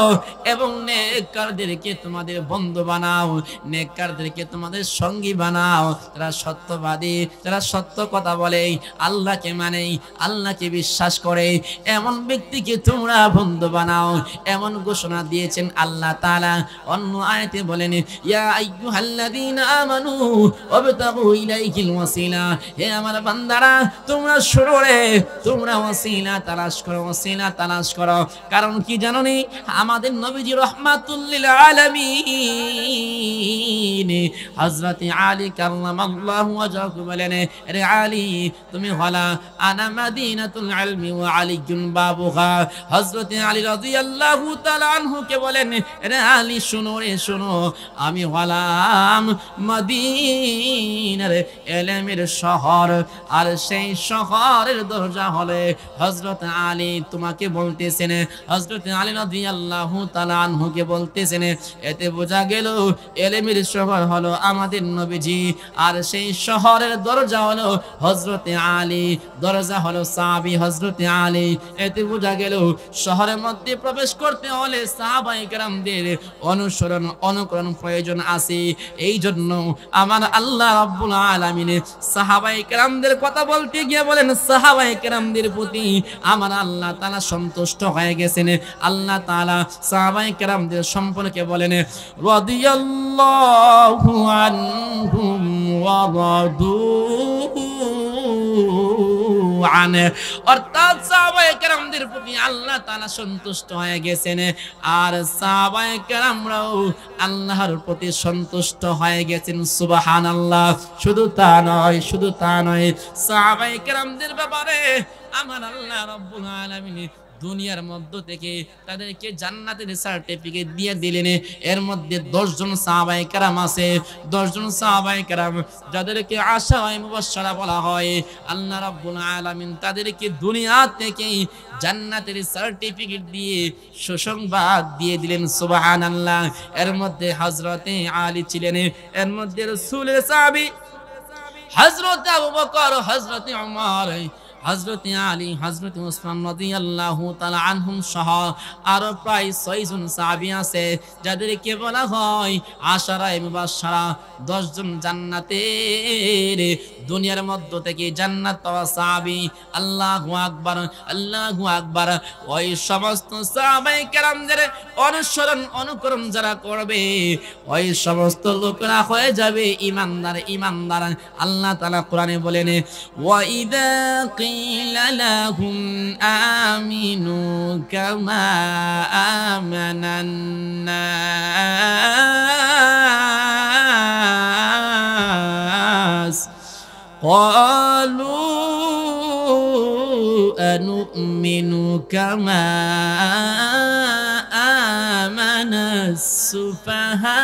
A: এবং নেককারদেরকে তোমাদের বন্ধু বানাও, নেককারদেরকে তোমাদের সঙ্গী বানাও। যারা সত্যবাদী, যারা সত্য কথা বলে, আল্লাহকে মানে, আল্লাহকে বিশ্বাস করে, এমন ব্যক্তিকে তোমরা বন্ধু বানাও। এমন ঘোষণা দিয়েছেন আল্লাহ তাআলা। অন্য আয়াতে বলেন, ইয়া আইয়ুহাল্লাযীনা আমানু ওয়াবতাগু ইলাইহিল ওয়াসিলা। হে আমার বান্দারা, তোমরা শুনো রে, তোমরা ওয়াসিলা তালাশ করো, ওয়াসিলা তালাশ করো। কারণ কি জানো নি? আমাদের নবীজি রাহমাতুল লিল আলামিন হযরত আলী কাররামাল্লাহু ওয়াজহু বলেন, রে আলী, তুমি হলা আনা মাদিনাতুল ইলমি ওয়া আলিয়্যুন বাবুহা। হযরত আলী রাদিয়াল্লাহু তাআলা আনহু কে বলেন, রে আলী শুনো রে, শুনো, আমি হলাম মদিনার ইলমের শহর, আর সেই শহরের দরজা হলে হযরত আলী। তোমাকে বলতেছেন, হযরত আলী রাদিয়াল্লাহু তাআলা আনহুকে বলতেছেন। এতে বোঝা গেল ইলমের শহর হলো আমাদের নবীজি, আর সেই শহরের দরজা হলো হযরত আলী, দরজা হলো সাহাবী হযরত আলী। এতে বোঝা গেল শহরের মধ্যে প্রবেশ করতে হলে সাহাবায়ে কেরামদের অনুসরণ, অনুকরণ প্রয়োজন আছে। এই জন্য আমার আল্লাহ রাব্বুল আলামিন সাহাবায়ে কেরামদের কথা বলতে গিয়ে বলেন, সাহাবায়ে কেরামদের প্রতি আমার আল্লাহ তাআলা সন্তুষ্ট হয়ে গেছেন। আল্লাহ তাআলা সাহাবায়ে কেরামদের সম্পর্কে বলেন, রাদিয়াল্লাহু আনহুম ওয়া রাদু আন। অর্থাৎ সাহাবায়ে কেরামদের প্রতি আল্লাহ তাআলা সন্তুষ্ট হয়ে গেছেন, আর সাহাবায়ে কেরামরাও আল্লাহর প্রতি সন্তুষ্ট হয়ে গেছেন। সুবহানাল্লাহ। শুধু তা নয়, শুধু তা নয়, সাহাবায়ে কেরামদের ব্যাপারে আমার আল্লাহ রাব্বুল আলামিন দুনিয়ার মধ্য থেকে তাদেরকে জান্নাতের সার্টিফিকেট দিয়ে দিলেন। এর মধ্যে 10 জন সাহাবায়ে কেরাম আছে, 10 জন সাহাবায়ে কেরাম যাদেরকে আশায়ে মুবাশশারা বলা হয়। আল্লাহ রাব্বুল আলামিন তাদেরকে দুনিয়া থেকে জান্নাতের সার্টিফিকেট দিয়ে সুসংবাদ দিয়ে দিলেন। সুবহানাল্লাহ। এর মধ্যে হযরতে আলী ছিলেন, এর মধ্যে রাসূলের সাহাবী হযরত আবু বকর, হযরত ওমর, হযরত আলী, হযরত ওসমান রাদিয়াল্লাহু তাআলা আনহুম সহ আরো প্রায় 6 জন সাহাবী আছে যাদেরকে বলা হয় আশারায়ে মুবাশশারা, 10 জন জান্নাতের দুনিয়ার মধ্য থেকে জান্নাত পাওয়া সাহাবী। আল্লাহু আকবার, আল্লাহু আকবার। ওই সমস্ত সাহাবায়ে কেরামদের অনুসরণ অনুকরণ যারা করবে ওই সমস্ত লোকরা হয়ে যাবে ঈমানদার, ঈমানদার। আল্লাহ তাআলা কোরআনে বলেন, ওয়া ইযা কিলা লাহুম আমিনু কামা আমানান নাস ক্বালু আনুমিনু কামা আমানাস সুফাহা।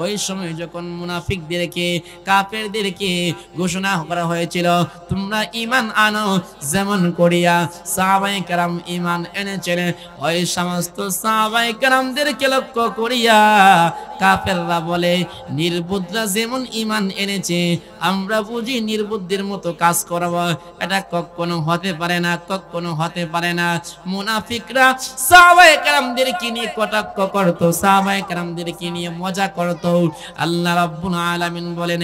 A: ওই সময় যখন মুনাফিকদেরকে, কাফেরদেরকে ঘোষণা করা হয়েছিল তোমরা ঈমান আনো, যেমন করিয়া সাহাবায়ে কেরাম ঈমান এনেছিলেন, ওই সমস্ত সাহাবায়ে কেরামদেরকে লক্ষ্য করিয়া কাফেররা বলে নির্বুদ্ধরা যেমন ঈমান এনেছে আমরা বুঝি নির্বুদ্ধির মতো কাজ করব, এটা কখনো হতে পারে না, কখনো হতে পারে না। মুনাফিকরা সাহাবায়ে কেরামদেরকে নিয়ে কটাক্ষ করত, সাহাবায়ে কেরামদেরকে নিয়ে মজা করত। আল্লাহ রাব্বুল আলামিন বলেন,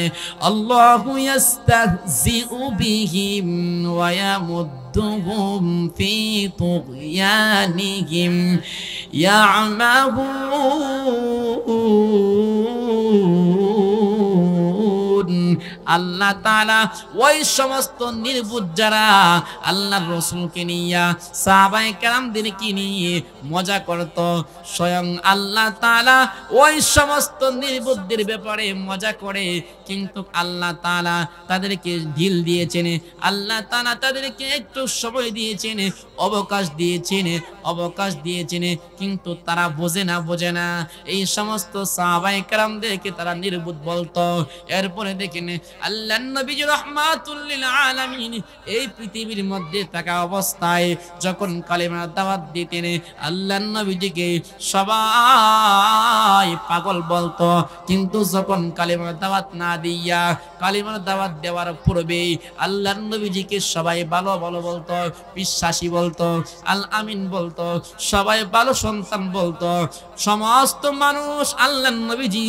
A: আল্লাহু ইস্তাহজিউ বিহিম ওয়া ইয়ামুদ্দুহুম ফি তুগয়ানিহিম ইয়ামাহুন। আল্লাহ তাআলা ওই সমস্ত নির্বুদ্ধ যারা আল্লাহর রাসূলকে নিয়ে, সাহাবায়ে কেরামদেরকে নিয়ে মজা করত, স্বয়ং আল্লাহ তাআলা ওই সমস্ত নির্বুদ্ধের ব্যাপারে মজা করে, কিন্তু আল্লাহ তাআলা তাদেরকে ঢিল দিয়েছেন, আল্লাহ তাআলা তাদেরকে একটু সময় দিয়েছেন, অবকাশ দিয়েছেন, অবকাশ দিয়েছেন, কিন্তু তারা বোঝে না, বোঝে না। এই সমস্ত সাহাবায়ে কেরামদেরকে তারা নির্বুদ্ধ বলতো। এরপরে দেখেন আল্লাহর নবী রাহমাতুল লিল আলামিন এই পৃথিবীর মধ্যে থাকা অবস্থায় যখন কালিমার দাওয়াত দিতেন আল্লাহর নবীজিকে সবাই পাগল বলতো, কিন্তু যখন কালিমার দাওয়াত না দিয়া, কালিমার দাওয়াত দেওয়ার পূর্বে আল্লাহর নবীজিকে সবাই ভালো ভালো বলতো, বিশ্বাসী বলতো, আল আমিন বলতো, সবাই ভালো সন্তান বলতো। সমস্ত মানুষ আল্লাহর নবীজি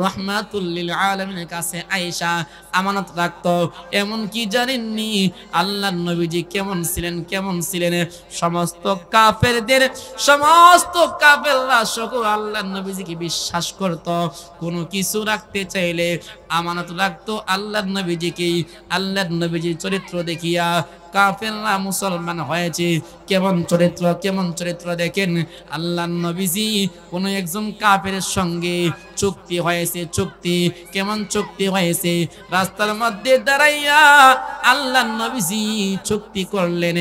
A: রাহমাতুল লিল আলামিনের কাছে আয়েশা আমানত রাখতো। এমন কি জানেননি আল্লাহর নবীজি কেমন ছিলেন, কেমন ছিলেন? সমস্ত কাফেরদের, সমস্ত কাফেররা সকল আল্লাহর নবীজিকে বিশ্বাস করত। কোনো কিছু রাখতে চাইলে আমানত রাখতো আল্লাহর নবীজিকে। আল্লাহর নবীজির চরিত্র দেখিয়া কাফেররা মুসলমান হয়েছে। কেমন চরিত্র, কেমন চরিত্র দেখেন। আল্লাহর নবীজি কোন একজন কাফেরের সঙ্গে চুক্তি হয়েছে, চুক্তি কেমন চুক্তি হয়েছে, রাস্তার মধ্যে দাঁড়াইয়া আল্লাহর নবীজি চুক্তি করলেন।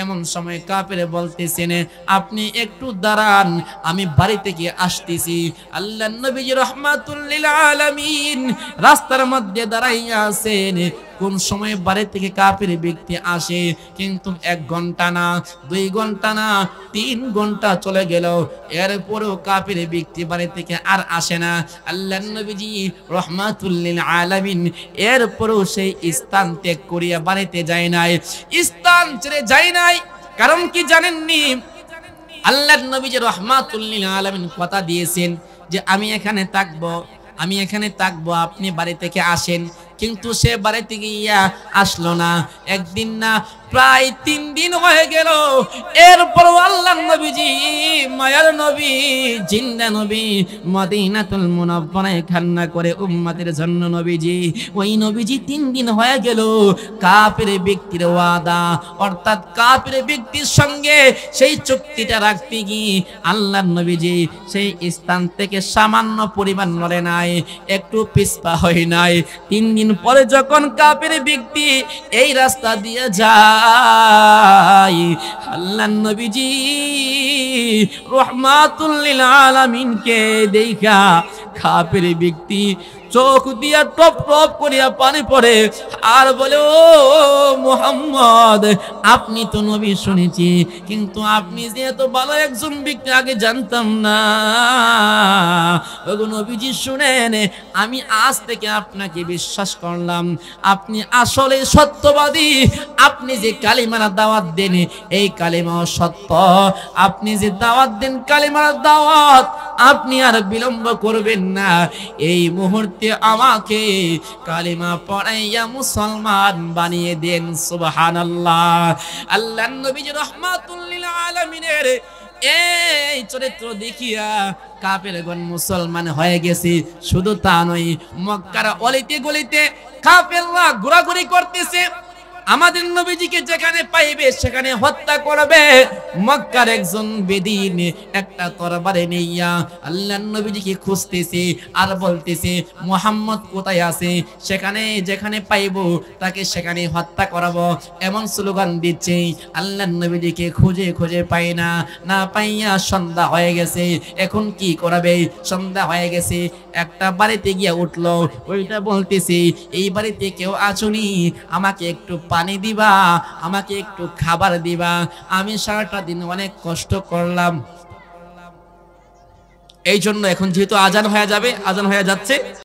A: এমন সময় কাফের বলতেছেন আপনি একটু দাঁড়ান, আমি বাড়ি থেকে আসতেছি। আল্লাহর নবীজি রাহমাতুল লিল আলামিন রাস্তার মধ্যে দাঁড়াইয়া আছেন। কোন সময় বাড়ি থেকে কাফের ব্যক্তি আসে, কিন্তু 1 ঘন্টা না, 2 ঘন্টা না, 3 ঘন্টা চলে গেল, এরপরেও কাফের ব্যক্তি বাড়ি থেকে আর আসে না। আল্লাহর নবীজি রাহমাতুল লিল আলামিন এরপরেও সেই স্থান ত্যাগ করিয়া বাড়িতে যায় নাই, স্থান ছেড়ে যায় নাই। কারণ কি জানেননি? আল্লাহর নবীজি রাহমাতুল লিল আলামিন কথা দিয়েছেন যে আমি এখানে থাকবো, আমি এখানে থাকবো, আপনি বাড়ি থেকে আসেন। কিন্তু সে বাড়িতে গিয়া আসলো না। একদিন না, প্রায় 3 দিন হয়ে গেল। এরপর আল্লাহর নবীজি, মায়ার নবী, জিন্দা নবী, মদিনাতুল মুনাওয়ারায় কান্না করে উম্মতের জন্য নবীজি, ওই নবীজি 3 দিন হয়ে গেল কাফের ব্যক্তির ওয়াদা, অর্থাৎ কাফের ব্যক্তির সঙ্গে সেই চুক্তিটা রাখতে গিয়ে আল্লাহর নবীজি সেই স্থান থেকে সামান্য পরিমাণ নড়ে নাই, একটু পিছপা হয় নাই। 3 দিন পরে যখন কাফের ব্যক্তি এই রাস্তা দিয়ে যায়, আল্লাহর নবীজি রাহমাতুল লিল আলামিনকে দেখা কাফের ব্যক্তি চোখ দিয়া টপ টপ করিয়া পানি পড়ে আর বলে, ও মুহাম্মদ, আপনি তো নবী শুনেছি, কিন্তু আপনি যে এত ভালো একজন ব্যক্তি আগে জানতাম না। ওগো নবীজি শুনেন, আমি আজ থেকে আপনাকে বিশ্বাস করলাম, আপনি আসলে সত্যবাদী। আপনি যে কালিমার দাওয়াত দেন এই কালিমা সত্য, আপনি যে দাওয়াত দেন কালিমার দাওয়াত, আপনি আর বিলম্ব করবেন না। এই মুহূর্তে আমাকে কালিমা পড়াইয়া মুসলমান বানিয়ে দেন। সুবহানাল্লাহ। আল্লাহর নবী রাহমাতুল লিল আলামিনের এই চরিত্র দেখিয়া কাফেরগণ মুসলমান হয়ে গেছে। শুধু তা নয়, মক্কার অলিতে গলিতে কাফেররা ঘোরাঘুরি করতেছে, আমাদের নবীজিকে যেখানে পাইবে সেখানে হত্যা করবে। মক্কার একজন বেদিন একটা তরবারি নিয়া আল্লাহর নবীজিকে খুঁজতেছে আর বলতেছে, মুহাম্মদ কোথায় আছে, সেখানে যেখানে পাইবো তাকে সেখানে হত্যা করাবো, এমন স্লোগান দিচ্ছে। আল্লাহর নবীজিকে খুঁজে খুঁজে পাই না, না পাইয়া সন্ধ্যা হয়ে গেছে। এখন কি করাবে? সন্ধ্যা হয়ে গেছে। একটা বাড়িতে গিয়া উঠলো, ওইটা বলতেছে, এই বাড়িতে কেউ আছুনি, আমাকে একটু পানি দিবা, আমাকে একটু খাবার দিবা, আমি সারাটা দিন অনেক কষ্ট করলাম। এই জন্য এখন যেহেতু আজান হয়ে যাবে, আজান হয়ে যাচ্ছে,